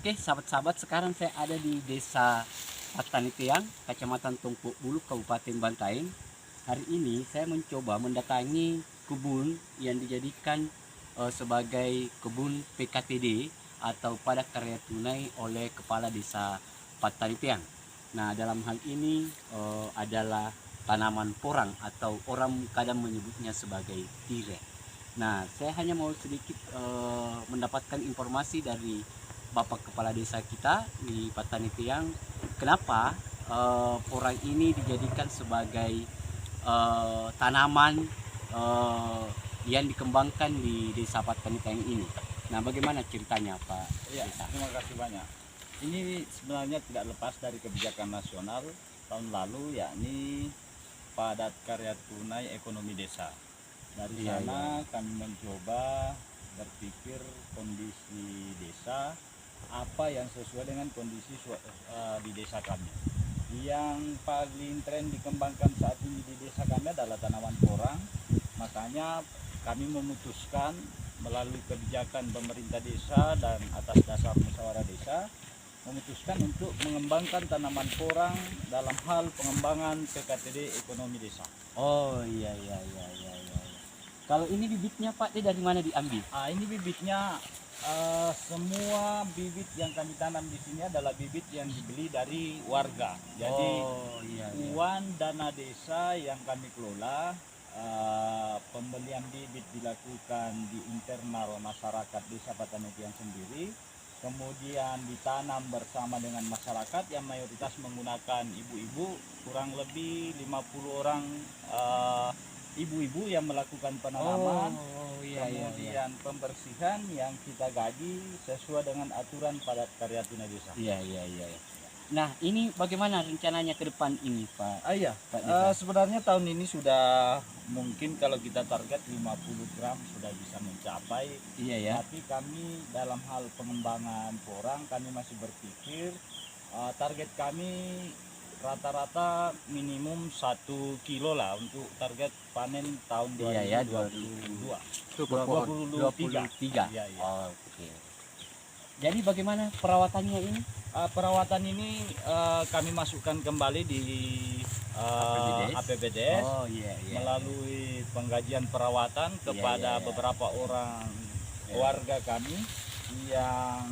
Oke, sahabat-sahabat, sekarang saya ada di Desa Patani Tiang, Kecamatan Tungku Bulu, Kabupaten Bantaeng. Hari ini saya mencoba mendatangi kebun yang dijadikan sebagai kebun PKTD atau padat karya tunai oleh Kepala Desa Patani Tiang. Nah, dalam hal ini adalah tanaman porang atau orang kadang menyebutnya sebagai tirai. Nah, saya hanya mau sedikit mendapatkan informasi dari Bapak Kepala Desa kita di Patani Tiang, kenapa porang ini dijadikan sebagai tanaman yang dikembangkan di Desa Patani Tiang ini. Nah, bagaimana ceritanya, Pak? Ya, terima kasih banyak. Ini sebenarnya tidak lepas dari kebijakan nasional tahun lalu, yakni padat karya tunai ekonomi desa. Dari sana kami mencoba berpikir kondisi desa, apa yang sesuai dengan kondisi di desa kami. Yang paling tren dikembangkan saat ini di desa kami adalah tanaman porang. Makanya kami memutuskan melalui kebijakan pemerintah desa dan atas dasar musyawarah desa memutuskan untuk mengembangkan tanaman porang dalam hal pengembangan PKTD ekonomi desa. Oh iya. Kalau ini bibitnya, Pak, dia dari mana diambil? Ini bibitnya, semua bibit yang kami tanam di sini adalah bibit yang dibeli dari warga. Jadi uang dana desa yang kami kelola, pembelian bibit dilakukan di internal masyarakat Desa Patani Tiang sendiri, kemudian ditanam bersama dengan masyarakat yang mayoritas menggunakan ibu-ibu, kurang lebih 50 orang ibu-ibu yang melakukan penanaman, kemudian pembersihan yang kita gaji sesuai dengan aturan padat karya tunai desa. Iya. Nah, ini bagaimana rencananya ke depan ini, Pak? Pak sebenarnya tahun ini sudah mungkin kalau kita target 50 gram sudah bisa mencapai. Tapi kami dalam hal pengembangan porang kami masih berpikir target kami rata-rata minimum 1 kilo lah untuk target panen tahun 2022. 2023. Oke. Jadi bagaimana perawatannya ini? Perawatan ini kami masukkan kembali di APBDes melalui penggajian perawatan kepada beberapa orang warga kami yang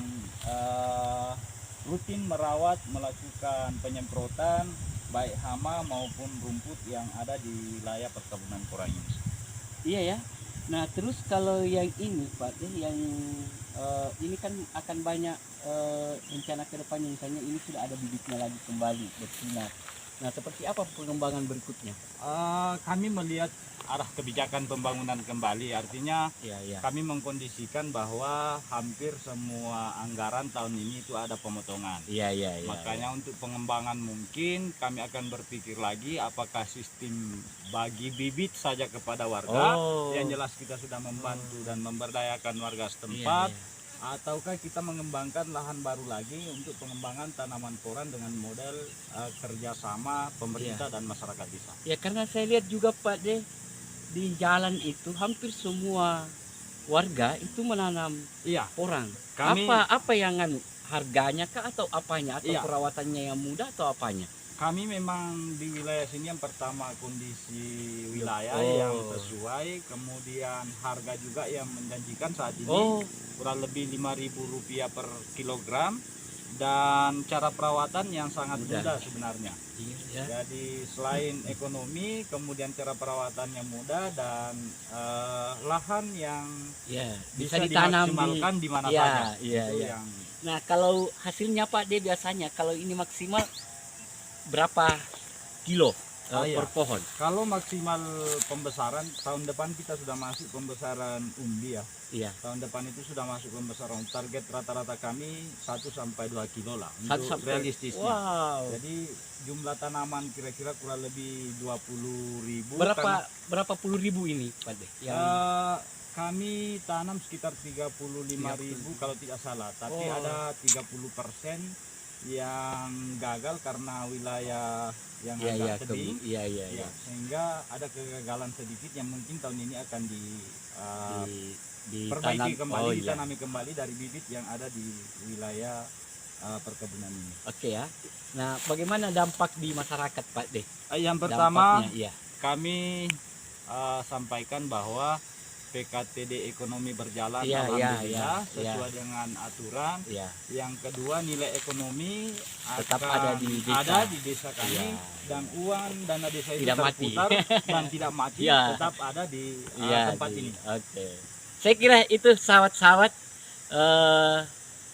rutin merawat, melakukan penyemprotan baik hama maupun rumput yang ada di wilayah perkebunan porang ini. Iya ya. Nah, terus kalau yang ini, Pak, yang ini kan akan banyak rencana ke depannya, misalnya ini sudah ada bibitnya lagi kembali bersinar. Nah, seperti apa pengembangan berikutnya? Kami melihat arah kebijakan pembangunan kembali, artinya kami mengkondisikan bahwa hampir semua anggaran tahun ini itu ada pemotongan. Makanya untuk pengembangan mungkin kami akan berpikir lagi apakah sistem bagi bibit saja kepada warga. Yang jelas kita sudah membantu dan memberdayakan warga setempat. Ataukah kita mengembangkan lahan baru lagi untuk pengembangan tanaman porang dengan model kerjasama pemerintah dan masyarakat desa. Ya, karena saya lihat juga, Pak, di jalan itu hampir semua warga itu menanam porang. Apa yang harganya kah atau apanya, atau perawatannya yang mudah atau apanya? Kami memang di wilayah sini yang pertama kondisi wilayah yang sesuai, kemudian harga juga yang menjanjikan saat ini kurang lebih Rp5.000 per kilogram, dan cara perawatan yang sangat mudah sebenarnya. Jadi selain ekonomi, kemudian cara perawatannya mudah dan lahan yang bisa dimaksimalkan di mana saja. Nah, kalau hasilnya, Pak, biasanya kalau ini maksimal berapa kilo per pohon? Kalau maksimal pembesaran tahun depan kita sudah masuk pembesaran umbi ya. Tahun depan itu sudah masuk pembesaran. Target rata-rata kami 1 sampai 2 kilo lah untuk realistisnya. Jadi jumlah tanaman kira-kira kurang lebih 20.000. Berapa puluh ribu ini, Pak? Kami tanam sekitar 35.000 kalau tidak salah. Tapi ada 30% yang gagal karena wilayah yang Iya, iya, agak tebing. iya, iya, Ya, iya. sehingga ada kegagalan sedikit yang mungkin tahun ini akan Di perbaiki tanam. kembali, Oh iya. ditanami kembali dari bibit yang ada di wilayah perkebunan ini. Oke ya. Nah, bagaimana dampak di masyarakat, Pak De? Yang pertama, Dampaknya, iya. kami sampaikan bahwa PKTD ekonomi berjalan Iya, iya, alhamdulillah iya, sesuai dengan aturan. Iya. Yang kedua, nilai ekonomi Tetap akan ada di desa. ada di desa kami, Iya, dan uang dana desa itu tidak mati. terputar dan tidak mati, Iya. tetap ada di Iya, tempat ini. Oke. Saya kira itu sahabat-sahabat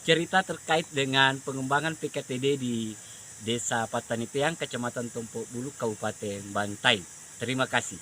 cerita terkait dengan pengembangan PKTD di Desa Patani Teang, Kecamatan Tompok Bulu, Kabupaten Bantaing. Terima kasih.